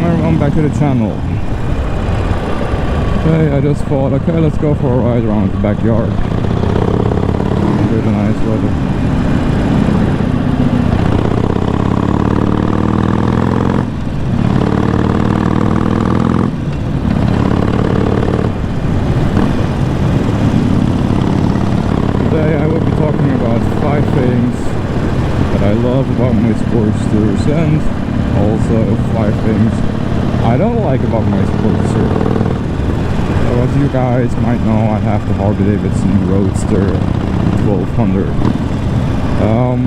everyone back to the channel. Today I just thought, okay, let's go for a ride around the backyard. Really nice weather. Today I will be talking about 5 things that I love about my Sportsters and also 5 things I don't like about my Sportster. So as you guys might know, I have the Harley Davidson Roadster XL1200.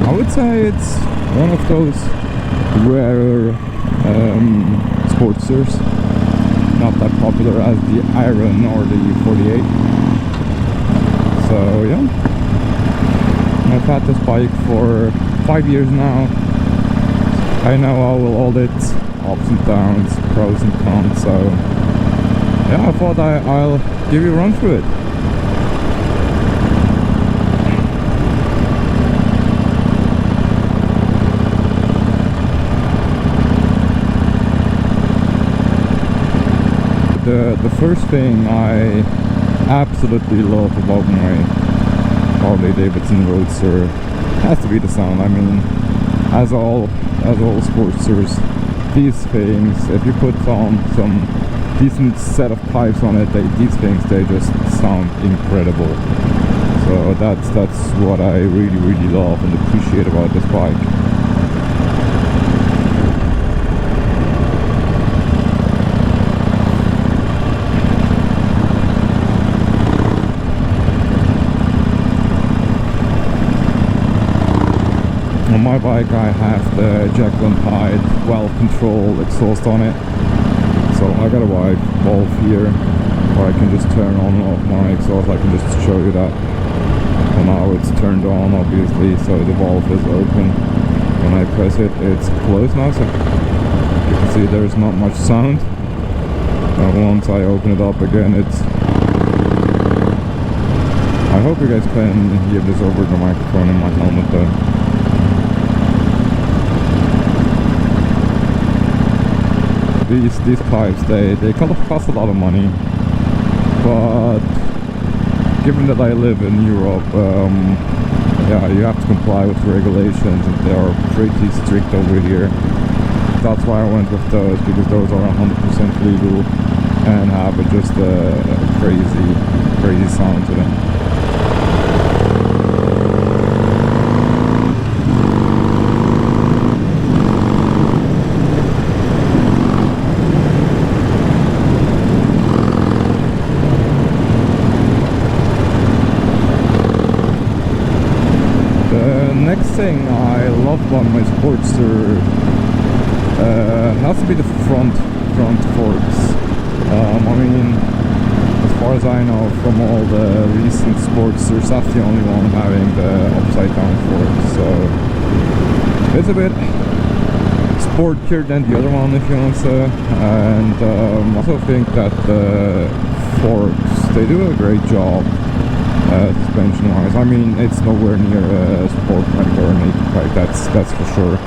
I would say it's one of those rare Sportsters, not that popular as the Iron or the 48. So yeah, I've had this bike for 5 years now. I know all its ups and downs, pros and cons, so yeah, I thought I'll give you a run through it. The first thing I absolutely love about my Harley Davidson Roadster has to be the sound. I mean, as all Sportsters, these things, if you put on some decent set of pipes on it, these things, they just sound incredible. So that's what I really love and appreciate about this bike. On my bike I have the Jekill Hyde well-controlled exhaust on it. So I got a wide valve here where I can just turn on and off my exhaust. I can just show you that. And now it's turned on obviously, so the valve is open. When I press it, it's closed now, so you can see there's not much sound. And once I open it up again, it's... I hope you guys can hear this over the microphone in my helmet though. These pipes, they cost a lot of money, but given that I live in Europe, yeah, you have to comply with the regulations and they are pretty strict over here. That's why I went with those, because those are 100% legal and have just a crazy sound to them. Next thing I love about my Sportster has to be the front forks. I mean, as far as I know, from all the recent Sportsters, that's the only one having the upside down forks. So it's a bit sportier than the other one, if you want to say. And I also think that the forks, they do a great job. Suspension wise, I mean, it's nowhere near a sport bike or a naked bike, that's for sure.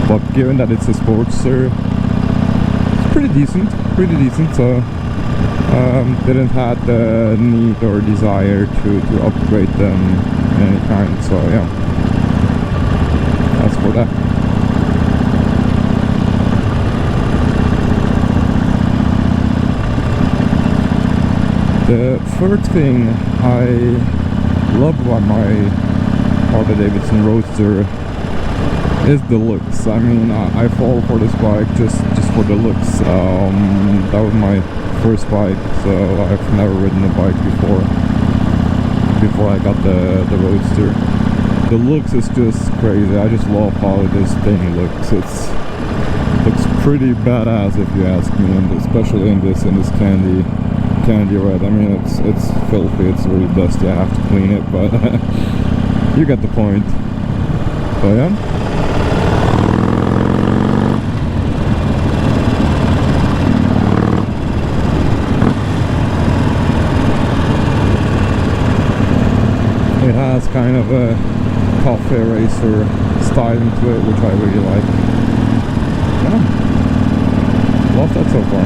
But given that it's a Sportster, it's pretty decent. So didn't have the need or desire to upgrade them in any kind. So yeah, that's for that. The third thing I love about my Harley Davidson Roadster is the looks. I mean, I fall for this bike just for the looks. That was my first bike, so I've never ridden a bike before I got the Roadster. The looks is just crazy. I just love how this thing looks. It looks pretty badass if you ask me, and especially in this candy red. I mean, it's filthy, it's really dusty, I have to clean it, but you get the point. So yeah, it has kind of a coffee racer style into it, which I really like. Yeah. Love that so far.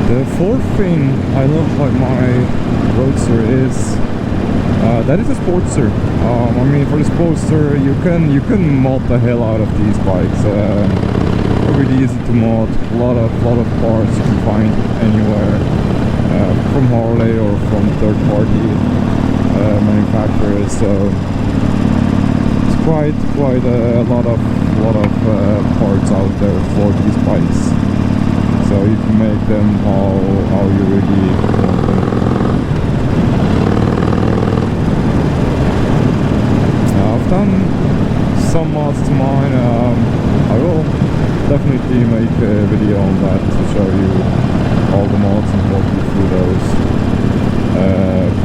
The fourth thing I love about my Roadster is that is a Sportster. I mean, for the Sportster, you can mod the hell out of these bikes. Really easy to mod. A lot of parts you can find anywhere, from Harley or from third-party manufacturers. So it's quite a lot of parts out there for these bikes. So you can make them how you really want them. I've done some mods to mine. I will definitely make a video on that to show you all the mods and walk you through those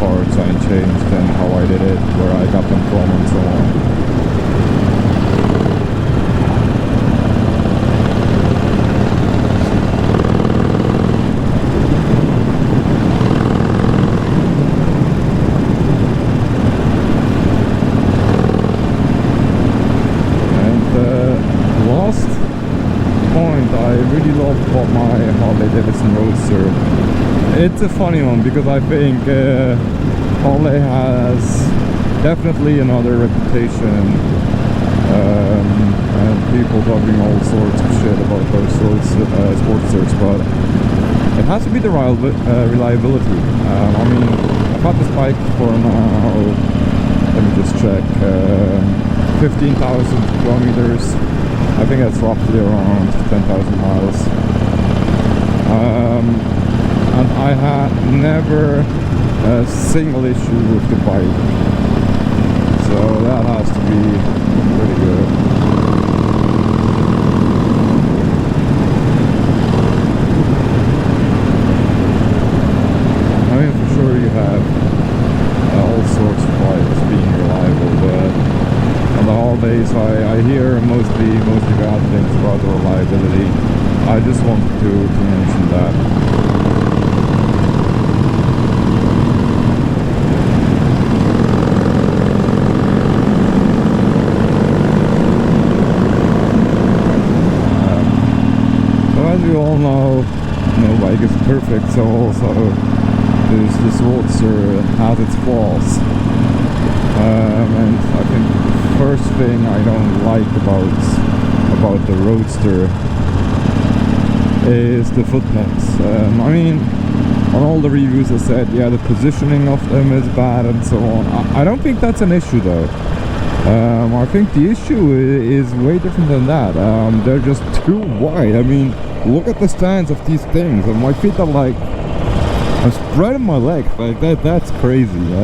parts I changed and how I did it, where I got them from and so on. I really love about my Harley Davidson Roadster. It's a funny one because I think Harley has definitely another reputation, and people talking all sorts of shit about those Sportsters, but it has to be the reliability. I mean, I've had this bike for now, let me just check, 15,000 kilometers. I think that's roughly around 10,000 miles. And I had never a single issue with the bike. So that has to be pretty good. I mean, for sure you have all sorts of bikes being reliable, but on the holidays I hear mostly bad things about the reliability. I just wanted to mention that. So as you all know, no bike is perfect, so also this Roadster has its flaws. And I think first thing I don't like about the Roadster is the foot pegs. I mean, on all the reviews I said, yeah, the positioning of them is bad and so on. I don't think that's an issue though. I think the issue is way different than that. They're just too wide. I mean, look at the stance of these things, and my feet are like, I'm spreading my legs like that. That's crazy.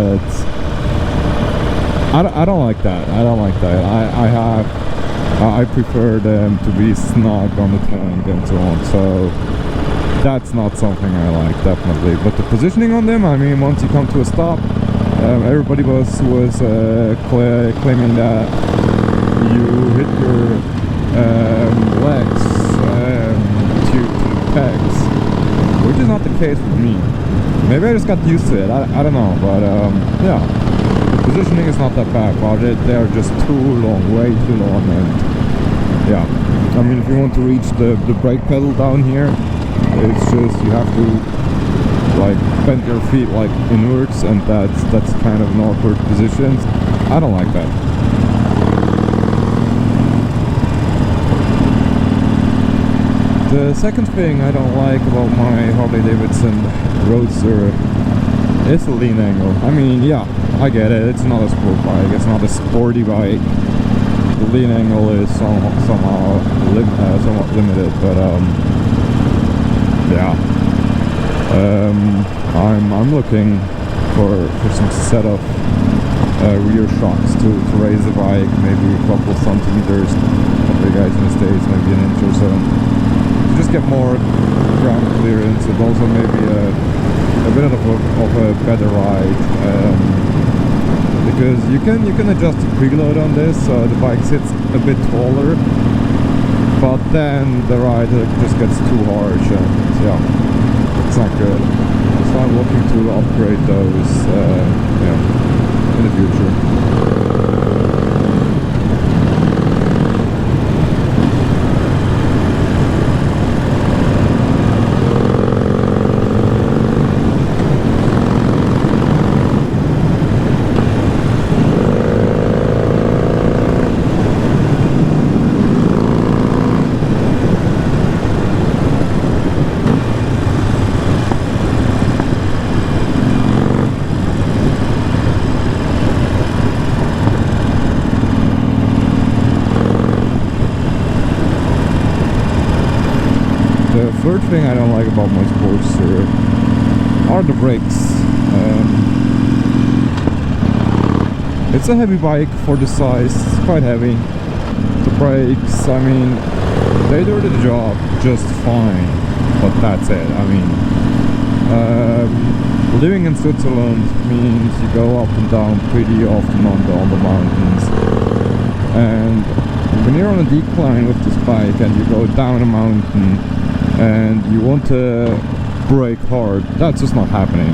I don't like that. I don't like that. I prefer them to be snug on the tank and so on. So that's not something I like, definitely. But the positioning on them, I mean, once you come to a stop, everybody was claiming that you hit your legs to the pegs, which is not the case with me. Maybe I just got used to it. I don't know, but yeah. Positioning is not that bad, but they are just too long, way too long, and yeah. I mean, if you want to reach the brake pedal down here, it's just you have to like bend your feet like inwards, and that's kind of an awkward position. I don't like that. The second thing I don't like about my Harley Davidson Roadster is the lean angle. I mean, yeah, I get it, it's not a sport bike, it's not a sporty bike. The lean angle is somewhat limited, but yeah. I'm looking for some set of rear shocks to raise the bike, maybe a couple centimeters. For you guys in the States, maybe an inch or so. To just get more ground clearance, and also maybe a bit of a better ride, because you can adjust the preload on this, so the bike sits a bit taller, but then the ride just gets too harsh, and yeah, it's not good. So I'm looking to upgrade those in the future. third thing I don't like about my Sportster are the brakes. It's a heavy bike for the size, it's quite heavy. The brakes, I mean, they do the job just fine, but that's it. I mean, living in Switzerland means you go up and down pretty often on the mountains, and when you're on a decline with this bike and you go down a mountain and you want to brake hard, that's just not happening.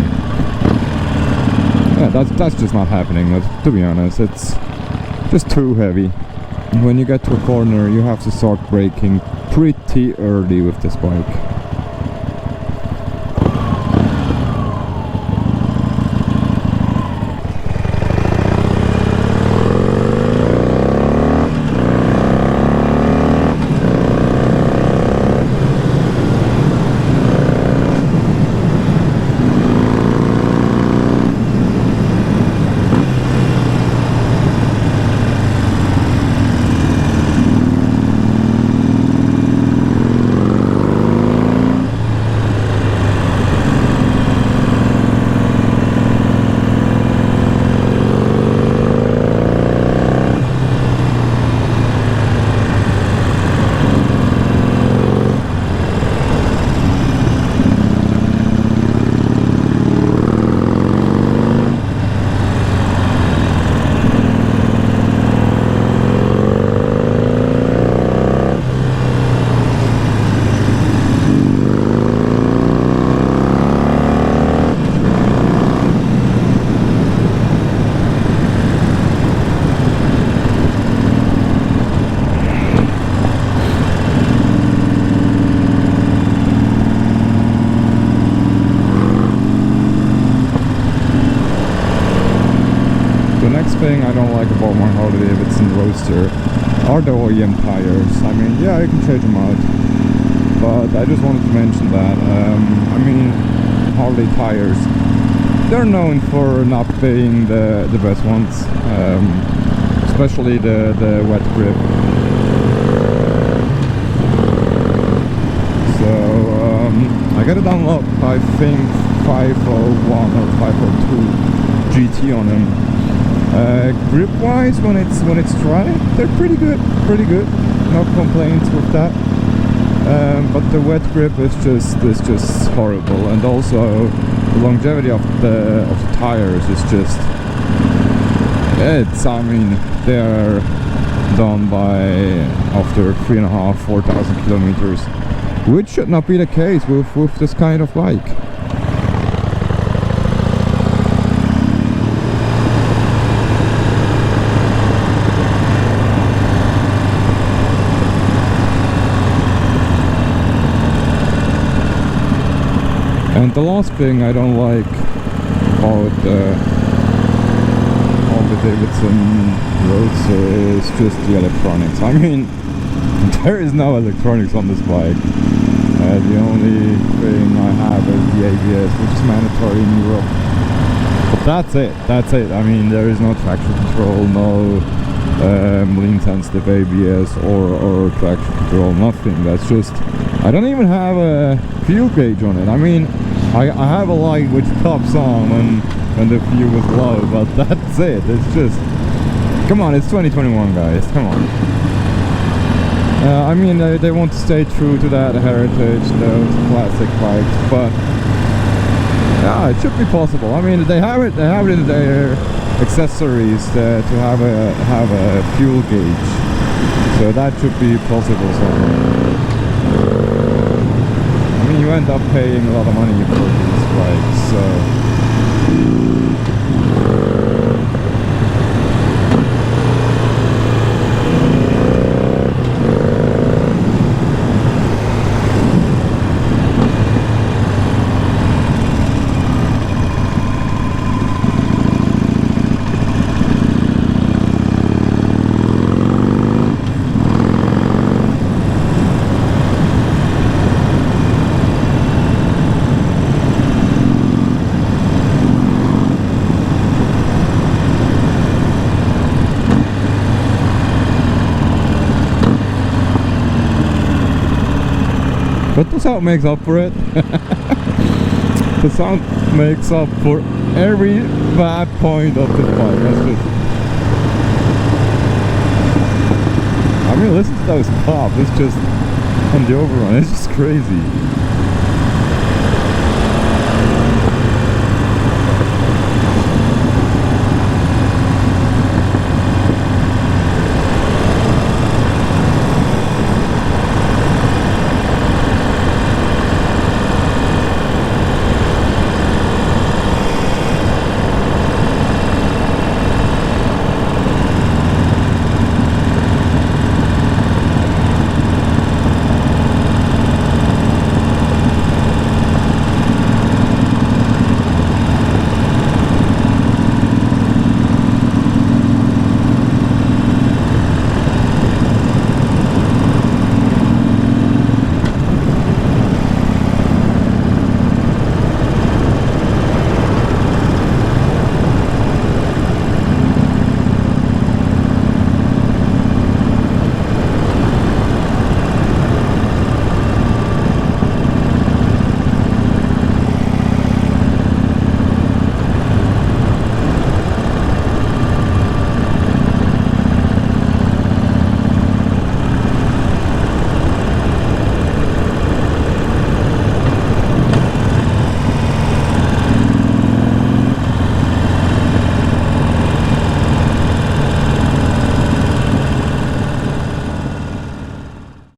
Yeah, that's just not happening, to be honest. It's just too heavy. When you get to a corner, you have to start braking pretty early with this bike. Thing I don't like about my Harley Davidson Roadster are the OEM tires. I mean, yeah, you can change them out, but I just wanted to mention that. I mean, Harley tires, they're known for not being the best ones, especially the wet grip. So I got a Dunlop, I think 501 or 502 GT on them. Grip wise, when it's dry, they're pretty good, no complaints with that. But the wet grip is just horrible, and also the longevity of the tires is just, I mean, they're done by after 3,500–4,000 kilometers, which should not be the case with this kind of bike. And the last thing I don't like about Harley Davidson Roadster is just the electronics. I mean, there is no electronics on this bike. The only thing I have is the ABS, which is mandatory in Europe. But that's it. I mean, there is no traction control, no lean sensitive ABS or traction control, nothing. That's just, I don't even have a fuel gauge on it. I mean, I have a light which pops on when the fuel is low, but that's it. It's just, come on, it's 2021, guys, come on. I mean, they want to stay true to that heritage, those classic bikes, but yeah, it should be possible. I mean, they have it in their accessories to have a fuel gauge, so that should be possible somewhere. I mean, you end up paying a lot of money for these bikes, so But the sound makes up for it. The sound makes up for every bad point of the bike. That's just, I mean, listen to those pops. It's just on the overrun. It's just crazy.